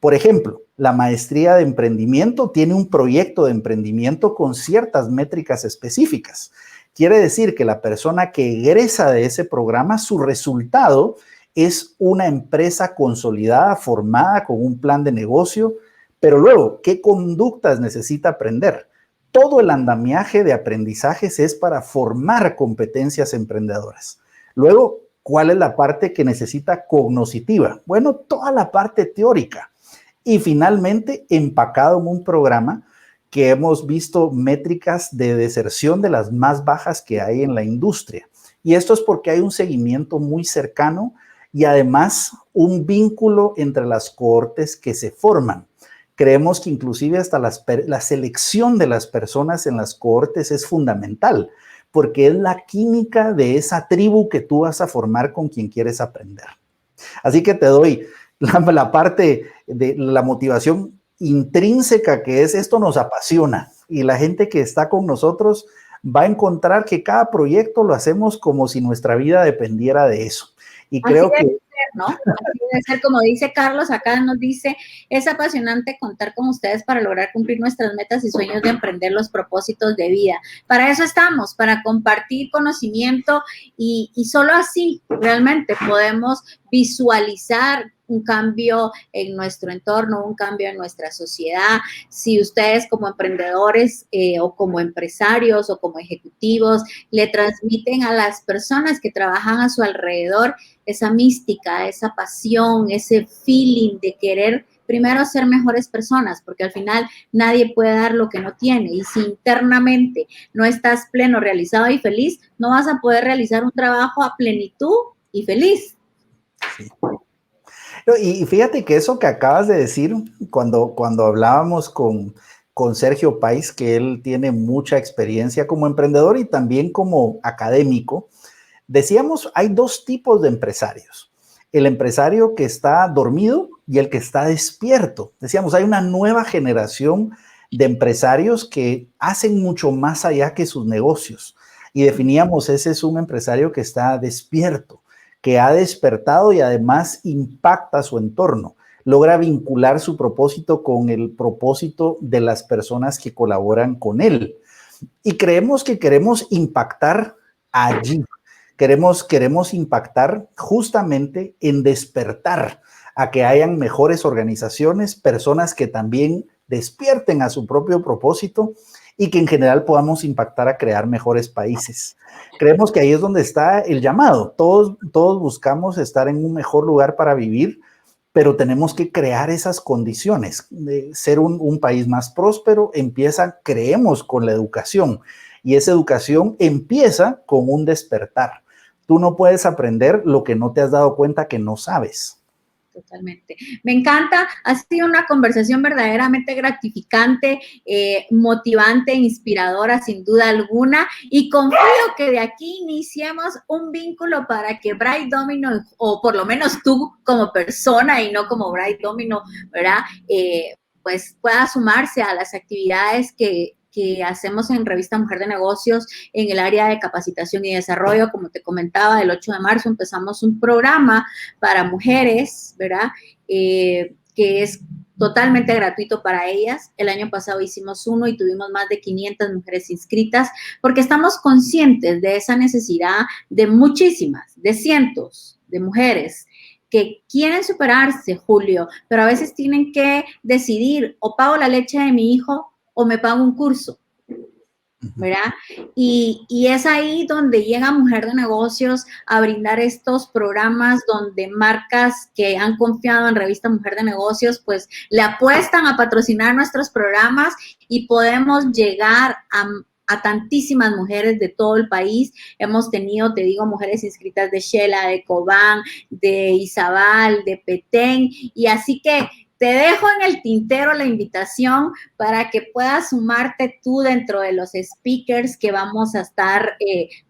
Por ejemplo, la maestría de emprendimiento tiene un proyecto de emprendimiento con ciertas métricas específicas. Quiere decir que la persona que egresa de ese programa, su resultado es una empresa consolidada, formada con un plan de negocio, pero luego, ¿qué conductas necesita aprender? Todo el andamiaje de aprendizajes es para formar competencias emprendedoras. Luego, ¿cuál es la parte que necesita cognitiva? Bueno, toda la parte teórica. Y finalmente, empacado en un programa que hemos visto métricas de deserción de las más bajas que hay en la industria. Y esto es porque hay un seguimiento muy cercano y además un vínculo entre las cohortes que se forman. Creemos que inclusive hasta la selección de las personas en las cohortes es fundamental, porque es la química de esa tribu que tú vas a formar con quien quieres aprender. Así que te doy la parte de la motivación intrínseca, que es esto nos apasiona, y la gente que está con nosotros va a encontrar que cada proyecto lo hacemos como si nuestra vida dependiera de eso. Y creo que ¿no? Así debe ser, como dice Carlos, acá nos dice, es apasionante contar con ustedes para lograr cumplir nuestras metas y sueños de emprender los propósitos de vida. Para eso estamos, para compartir conocimiento y solo así realmente podemos visualizar un cambio en nuestro entorno, un cambio en nuestra sociedad. Si ustedes como emprendedores o como empresarios o como ejecutivos le transmiten a las personas que trabajan a su alrededor esa mística, esa pasión, ese feeling de querer primero ser mejores personas, porque al final nadie puede dar lo que no tiene. Y si internamente no estás pleno, realizado y feliz, no vas a poder realizar un trabajo a plenitud y feliz. Sí. Y fíjate que eso que acabas de decir, cuando hablábamos con Sergio Pais, que él tiene mucha experiencia como emprendedor y también como académico, decíamos, hay dos tipos de empresarios. El empresario que está dormido y el que está despierto. Decíamos, hay una nueva generación de empresarios que hacen mucho más allá que sus negocios. Y definíamos, ese es un empresario que está despierto, que ha despertado y además impacta su entorno, logra vincular su propósito con el propósito de las personas que colaboran con él. Y creemos que queremos impactar allí, queremos impactar justamente en despertar a que hayan mejores organizaciones, personas que también despierten a su propio propósito y que en general podamos impactar a crear mejores países. Creemos que ahí es donde está el llamado. Todos buscamos estar en un mejor lugar para vivir, pero tenemos que crear esas condiciones. De ser un país más próspero empieza, creemos, con la educación. Y esa educación empieza con un despertar. Tú no puedes aprender lo que no te has dado cuenta que no sabes. Totalmente. Me encanta, ha sido una conversación verdaderamente gratificante, motivante, inspiradora, sin duda alguna, y confío que de aquí iniciemos un vínculo para que Bright Domino, o por lo menos tú como persona y no como Bright Domino, ¿verdad? Pues pueda sumarse a las actividades que hacemos en Revista Mujer de Negocios en el área de capacitación y desarrollo. Como te comentaba, el 8 de marzo empezamos un programa para mujeres, ¿verdad? Que es totalmente gratuito para ellas. El año pasado hicimos uno y tuvimos más de 500 mujeres inscritas porque estamos conscientes de esa necesidad de muchísimas, de cientos de mujeres que quieren superarse, Julio, pero a veces tienen que decidir o pago la leche de mi hijo o me pago un curso, ¿verdad? Y es ahí donde llega Mujer de Negocios a brindar estos programas donde marcas que han confiado en Revista Mujer de Negocios, pues le apuestan a patrocinar nuestros programas y podemos llegar a tantísimas mujeres de todo el país. Hemos tenido, te digo, mujeres inscritas de Shela, de Cobán, de Izabal, de Petén, y así que te dejo en el tintero la invitación para que puedas sumarte tú dentro de los speakers que vamos a estar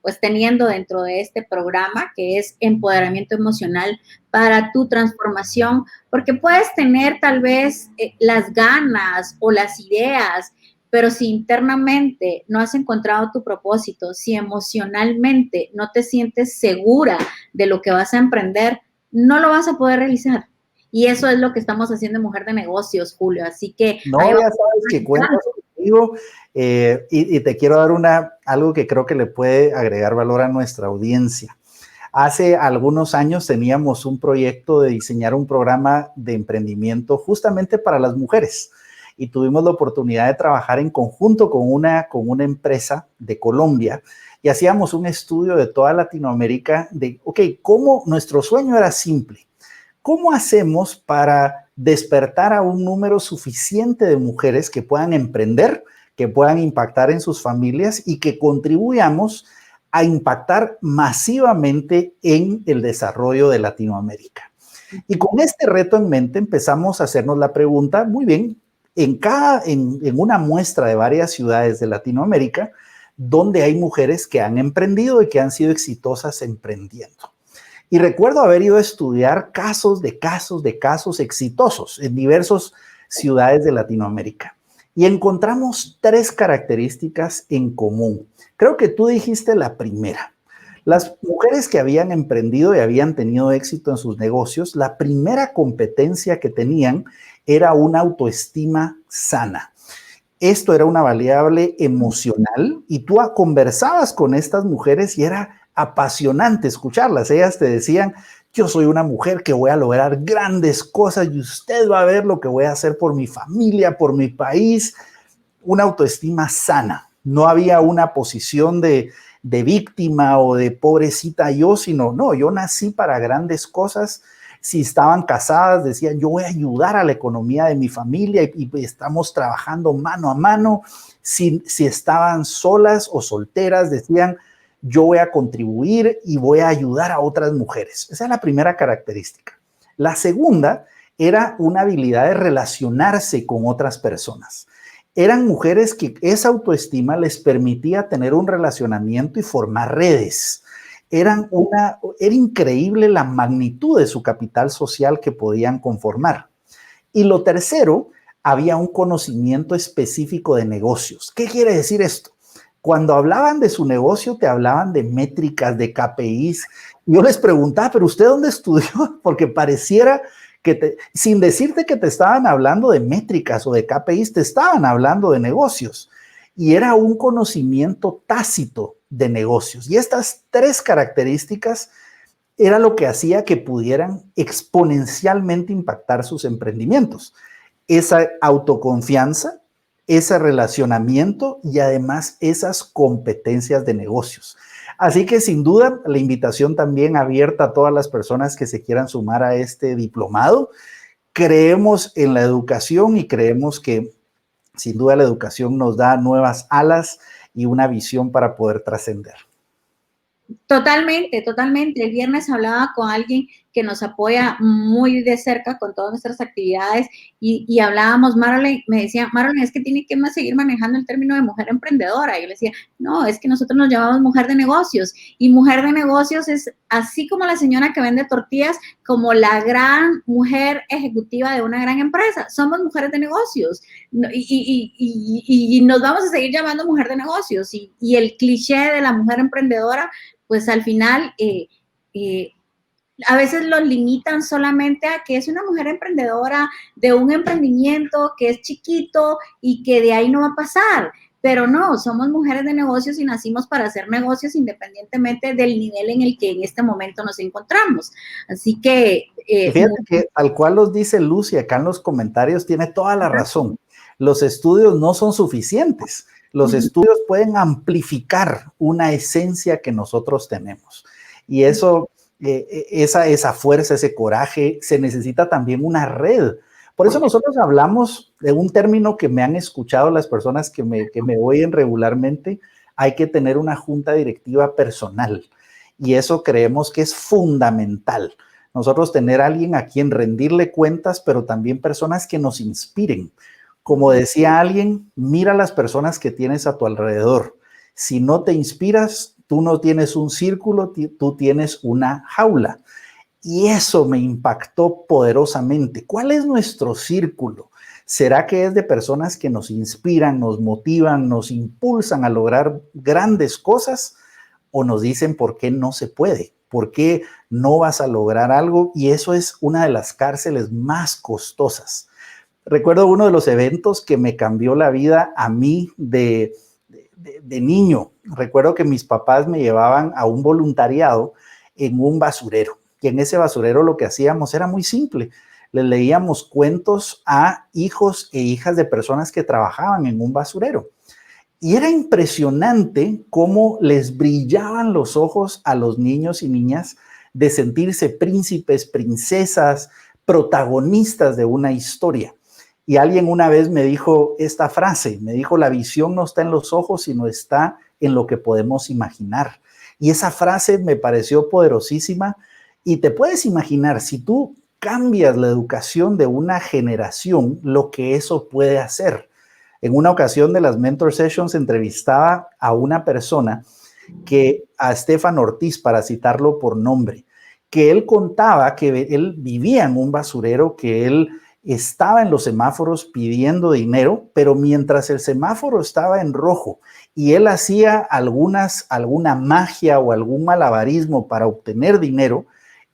pues teniendo dentro de este programa, que es empoderamiento emocional para tu transformación, porque puedes tener tal vez las ganas o las ideas, pero si internamente no has encontrado tu propósito, si emocionalmente no te sientes segura de lo que vas a emprender, no lo vas a poder realizar. Y eso es lo que estamos haciendo en Mujer de Negocios, Julio. Así que... No, ya sabes que cuentas conmigo y te quiero dar algo que creo que le puede agregar valor a nuestra audiencia. Hace algunos años teníamos un proyecto de diseñar un programa de emprendimiento justamente para las mujeres y tuvimos la oportunidad de trabajar en conjunto con una empresa de Colombia y hacíamos un estudio de toda Latinoamérica de, ok, cómo nuestro sueño era simple. ¿Cómo hacemos para despertar a un número suficiente de mujeres que puedan emprender, que puedan impactar en sus familias y que contribuyamos a impactar masivamente en el desarrollo de Latinoamérica? Y con este reto en mente empezamos a hacernos la pregunta, muy bien, en una muestra de varias ciudades de Latinoamérica, donde hay mujeres que han emprendido y que han sido exitosas emprendiendo. Y recuerdo haber ido a estudiar casos exitosos en diversas ciudades de Latinoamérica. Y encontramos 3 características en común. Creo que tú dijiste la primera. Las mujeres que habían emprendido y habían tenido éxito en sus negocios, la primera competencia que tenían era una autoestima sana. Esto era una variable emocional y tú conversabas con estas mujeres y era apasionante escucharlas. Ellas te decían, yo soy una mujer que voy a lograr grandes cosas y usted va a ver lo que voy a hacer por mi familia, por mi país. Una autoestima sana. No había una posición de víctima o de pobrecita yo, sino, no, yo nací para grandes cosas. Si estaban casadas, decían, yo voy a ayudar a la economía de mi familia y estamos trabajando mano a mano. Si estaban solas o solteras, decían, yo voy a contribuir y voy a ayudar a otras mujeres. Esa es la primera característica. La segunda era una habilidad de relacionarse con otras personas. Eran mujeres que esa autoestima les permitía tener un relacionamiento y formar redes. Era increíble la magnitud de su capital social que podían conformar. Y lo tercero, había un conocimiento específico de negocios. ¿Qué quiere decir esto? Cuando hablaban de su negocio, te hablaban de métricas, de KPIs. Yo les preguntaba, ¿pero usted dónde estudió? Porque pareciera que sin decirte que te estaban hablando de métricas o de KPIs, te estaban hablando de negocios. Y era un conocimiento tácito de negocios. Y estas tres características era lo que hacía que pudieran exponencialmente impactar sus emprendimientos. Esa autoconfianza, ese relacionamiento y además esas competencias de negocios. Así que sin duda la invitación también abierta a todas las personas que se quieran sumar a este diplomado. Creemos en la educación y creemos que sin duda la educación nos da nuevas alas y una visión para poder trascender. Totalmente, totalmente. El viernes hablaba con alguien que nos apoya muy de cerca con todas nuestras actividades y hablábamos, Marlene, me decía, Marlene, es que tiene que seguir manejando el término de mujer emprendedora. Y yo le decía, no, es que nosotros nos llamamos mujer de negocios y mujer de negocios es así como la señora que vende tortillas, como la gran mujer ejecutiva de una gran empresa. Somos mujeres de negocios y nos vamos a seguir llamando mujer de negocios y el cliché de la mujer emprendedora, pues al final a veces los limitan solamente a que es una mujer emprendedora de un emprendimiento que es chiquito y que de ahí no va a pasar. Pero no, somos mujeres de negocios y nacimos para hacer negocios independientemente del nivel en el que en este momento nos encontramos. Así que... Fíjate que tal cual los dice Lucy acá en los comentarios, tiene toda la razón. Los estudios no son suficientes. Los estudios pueden amplificar una esencia que nosotros tenemos. Y eso, esa fuerza, ese coraje, se necesita también una red. Por eso nosotros hablamos de un término que me han escuchado las personas que me oyen regularmente. Hay que tener una junta directiva personal. Y eso creemos que es fundamental. Nosotros tener a alguien a quien rendirle cuentas, pero también personas que nos inspiren. Como decía alguien, mira las personas que tienes a tu alrededor. Si no te inspiras, tú no tienes un círculo, tú tienes una jaula. Y eso me impactó poderosamente. ¿Cuál es nuestro círculo? ¿Será que es de personas que nos inspiran, nos motivan, nos impulsan a lograr grandes cosas? ¿O nos dicen por qué no se puede? ¿Por qué no vas a lograr algo? Y eso es una de las cárceles más costosas. Recuerdo uno de los eventos que me cambió la vida a mí de niño. Recuerdo que mis papás me llevaban a un voluntariado en un basurero. Y en ese basurero lo que hacíamos era muy simple. Les leíamos cuentos a hijos e hijas de personas que trabajaban en un basurero. Y era impresionante cómo les brillaban los ojos a los niños y niñas de sentirse príncipes, princesas, protagonistas de una historia. Y alguien una vez me dijo esta frase, me dijo, la visión no está en los ojos, sino está en lo que podemos imaginar. Y esa frase me pareció poderosísima. Y te puedes imaginar, si tú cambias la educación de una generación, lo que eso puede hacer. En una ocasión de las Mentor Sessions entrevistaba a una persona a Estefan Ortiz, para citarlo por nombre, que él contaba que él vivía en un basurero, que él estaba en los semáforos pidiendo dinero, pero mientras el semáforo estaba en rojo y él hacía alguna magia o algún malabarismo para obtener dinero,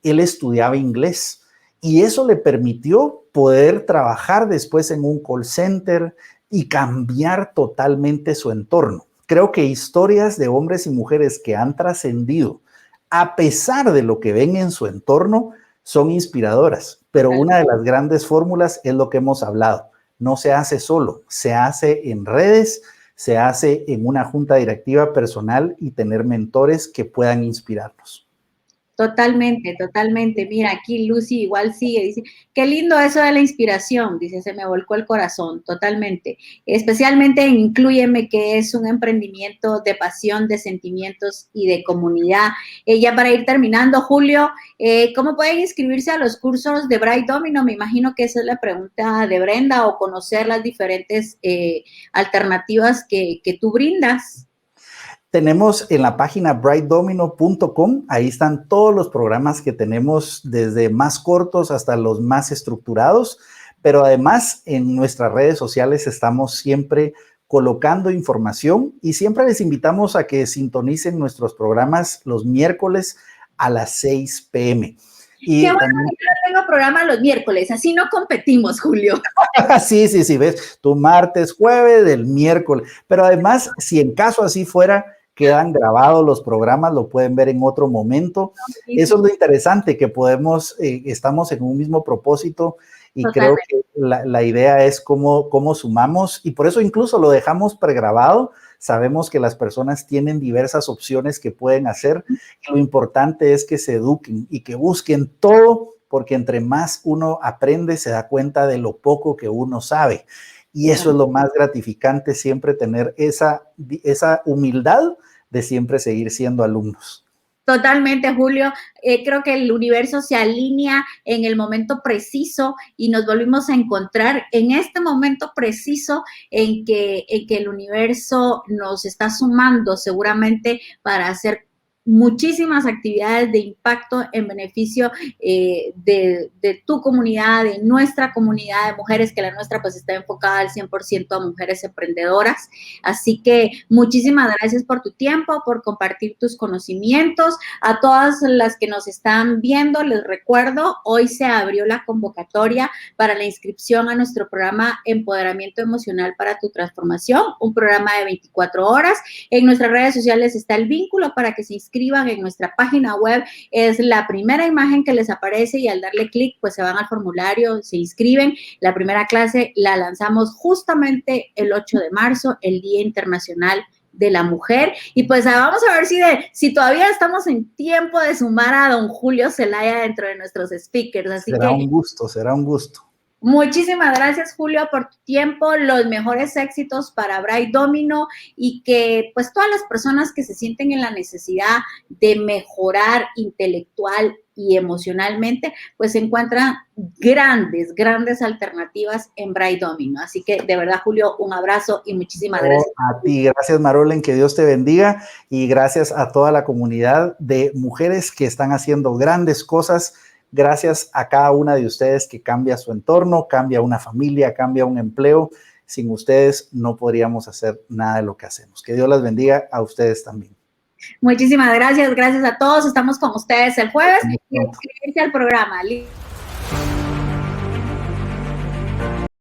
él estudiaba inglés y eso le permitió poder trabajar después en un call center y cambiar totalmente su entorno. Creo que historias de hombres y mujeres que han trascendido a pesar de lo que ven en su entorno son inspiradoras, pero una de las grandes fórmulas es lo que hemos hablado. No se hace solo, se hace en redes, se hace en una junta directiva personal y tener mentores que puedan inspirarnos. Totalmente, totalmente. Mira, aquí Lucy igual sigue, dice, qué lindo eso de la inspiración, dice, se me volcó el corazón, totalmente. Especialmente en Inclúyeme, que es un emprendimiento de pasión, de sentimientos y de comunidad. Ya para ir terminando, Julio, ¿cómo pueden inscribirse a los cursos de Bright Domino? Me imagino que esa es la pregunta de Brenda, o conocer las diferentes alternativas que tú brindas. Tenemos en la página brightdomino.com, ahí están todos los programas que tenemos, desde más cortos hasta los más estructurados, pero además en nuestras redes sociales estamos siempre colocando información y siempre les invitamos a que sintonicen nuestros programas los miércoles a las 6 p.m. Y qué bueno también, que yo no tengo programa los miércoles, así no competimos, Julio. Sí, ves, tu martes, jueves, del miércoles, pero además, si en caso así fuera, quedan grabados los programas, lo pueden ver en otro momento. Sí. Eso es lo interesante, que estamos en un mismo propósito y totalmente. Creo que la idea es cómo sumamos, y por eso incluso lo dejamos pregrabado. Sabemos que las personas tienen diversas opciones que pueden hacer. Lo importante es que se eduquen y que busquen todo, porque entre más uno aprende, se da cuenta de lo poco que uno sabe. Y eso es lo más gratificante, siempre tener esa humildad de siempre seguir siendo alumnos. Totalmente, Julio. Creo que el universo se alinea en el momento preciso y nos volvimos a encontrar en este momento preciso en que el universo nos está sumando seguramente para hacer muchísimas actividades de impacto en beneficio de tu comunidad, de nuestra comunidad de mujeres, que la nuestra pues está enfocada al 100% a mujeres emprendedoras. Así que muchísimas gracias por tu tiempo, por compartir tus conocimientos. A todas las que nos están viendo, les recuerdo, hoy se abrió la convocatoria para la inscripción a nuestro programa Empoderamiento Emocional para tu Transformación, un programa de 24 horas. En nuestras redes sociales está el vínculo para que se inscriban. En nuestra página web es la primera imagen que les aparece y al darle clic pues se van al formulario, se inscriben. La primera clase la lanzamos justamente el 8 de marzo, el Día Internacional de la Mujer, y pues vamos a ver si todavía estamos en tiempo de sumar a don Julio Zelaya dentro de nuestros speakers. Así será un gusto. Muchísimas gracias, Julio, por tu tiempo, los mejores éxitos para Bright Domino, y que pues todas las personas que se sienten en la necesidad de mejorar intelectual y emocionalmente, pues encuentran grandes alternativas en Bright Domino. Así que de verdad, Julio, un abrazo y muchísimas gracias. A ti, gracias, Marolen, que Dios te bendiga, y gracias a toda la comunidad de mujeres que están haciendo grandes cosas. Gracias a cada una de ustedes que cambia su entorno, cambia una familia, cambia un empleo. Sin ustedes no podríamos hacer nada de lo que hacemos. Que Dios las bendiga a ustedes también. Muchísimas gracias a todos. Estamos con ustedes el jueves y inscribirse al programa.